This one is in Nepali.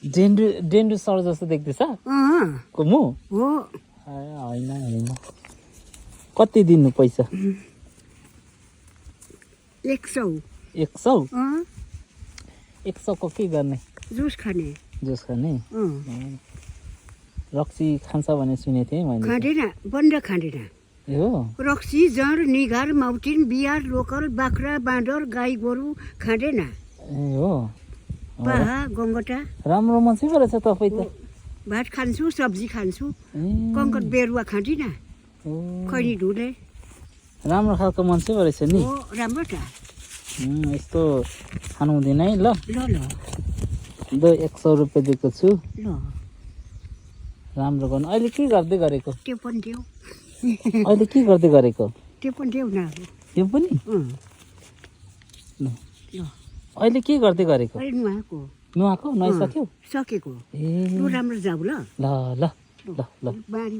डेन्डु सर जस्तो देख्दैछ कुमु हो होइन होइन कति दिनु पैसा 100 100 100 को के गर्ने जुस खाने जुस खाने रक्सी खान्छ भने सुनेको थिएँ मैले खाँदैन बन्द खाँदैन हो रक्सी जर निगार माउटिन बिहार लोकल बाख्रा बाँदर गाई गोरु खाँदैन ए हो पाहा गङ्गटा राम्रो मान्छे पो रहेछ तपाईँ त भात खान्छु सब्जी खान्छु कङ्कट बेरुवा खाँदिन खैनी ढुले राम्रो खालको मान्छे पो रहेछ नि हो राम्रो त यस्तो खानु हुँदैन है ल ल ल 100 रुपियाँ दिएको छु ल राम्रो गर्नु अहिले के गर्दै गरेको त्यो पनि देऊ अहिले के गर्दै गरेको त्यो पनि देऊ न त्यो पनि ल अहिले के गर्दै गरेको अहिले नुहाएको नुहाएको नुहाइसक्यो सकेको ए लु राम्रो जाऊ ल ल ल ल ल बारी